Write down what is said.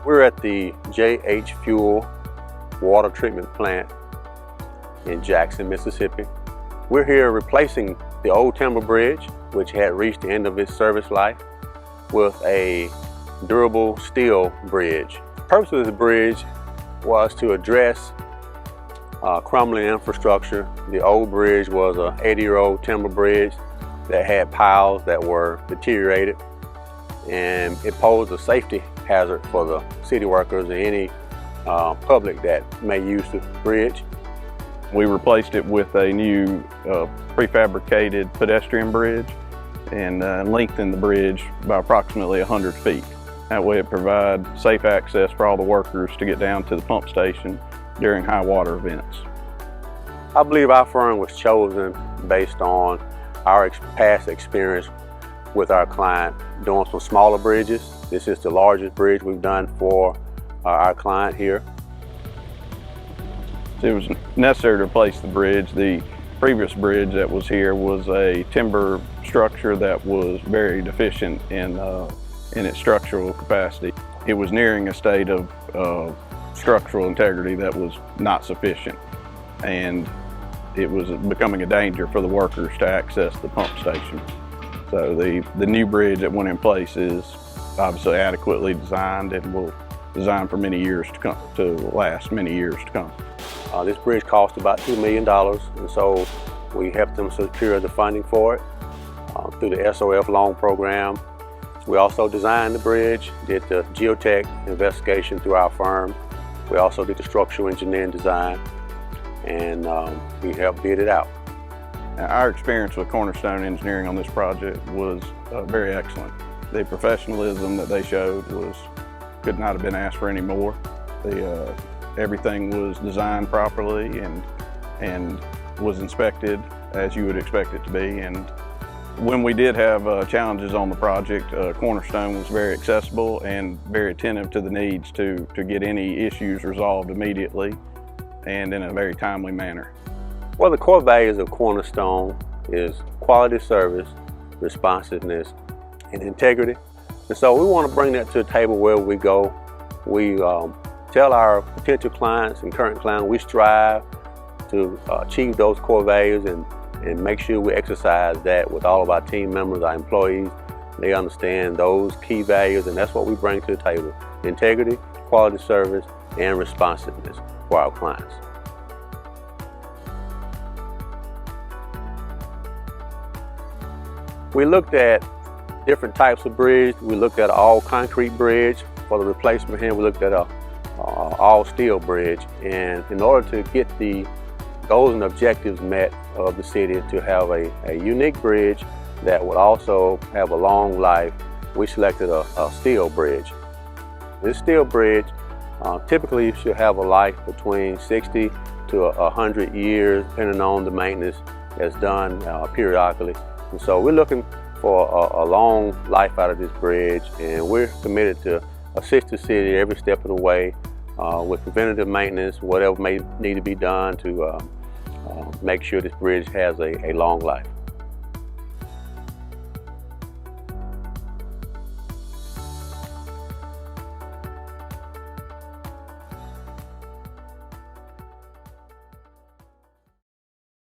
We're at the JH Fuel water treatment plant in Jackson, Mississippi. We're here replacing the old timber bridge, which had reached the end of its service life, with a durable steel bridge. The purpose of this bridge was to address crumbling infrastructure. The old bridge was an 80-year-old timber bridge that had piles that were deteriorated, and it posed a safety hazard for the city workers and any public that may use the bridge. We replaced it with a new prefabricated pedestrian bridge and lengthened the bridge by approximately 100 feet. That way it provides safe access for all the workers to get down to the pump station during high water events. I believe our firm was chosen based on our past experience with our client doing some smaller bridges. This is the largest bridge we've done for our client here. It was necessary to replace the bridge. The previous bridge that was here was a timber structure that was very deficient in its structural capacity. It was nearing a state of structural integrity that was not sufficient, and it was becoming a danger for the workers to access the pump station. So the new bridge that went in place is obviously adequately designed and will design for many years to come, to last many years to come. This bridge cost about $2 million, and so we helped them secure the funding for it through the SOF loan program. We also designed the bridge, did the geotech investigation through our firm. We also did the structural engineering design, and we helped bid it out. Our experience with Cornerstone Engineering on this project was very excellent. The professionalism that they showed could not have been asked for any more. Everything was designed properly and was inspected as you would expect it to be. And when we did have challenges on the project, Cornerstone was very accessible and very attentive to the needs to get any issues resolved immediately and in a very timely manner. Well, the core values of Cornerstone is quality service, responsiveness, and integrity. And so we want to bring that to the table where we go. We tell our potential clients and current clients we strive to achieve those core values and make sure we exercise that with all of our team members, our employees. They understand those key values, and that's what we bring to the table: integrity, quality service, and responsiveness for our clients. We looked at different types of bridge. We looked at an all concrete bridge. For the replacement here, we looked at a all steel bridge. And in order to get the goals and objectives met of the city to have a unique bridge that would also have a long life, we selected a steel bridge. This steel bridge typically should have a life between 60 to 100 years, depending on the maintenance that's done periodically. And so we're looking for a long life out of this bridge, and we're committed to assist the city every step of the way with preventative maintenance, whatever may need to be done to make sure this bridge has a long life.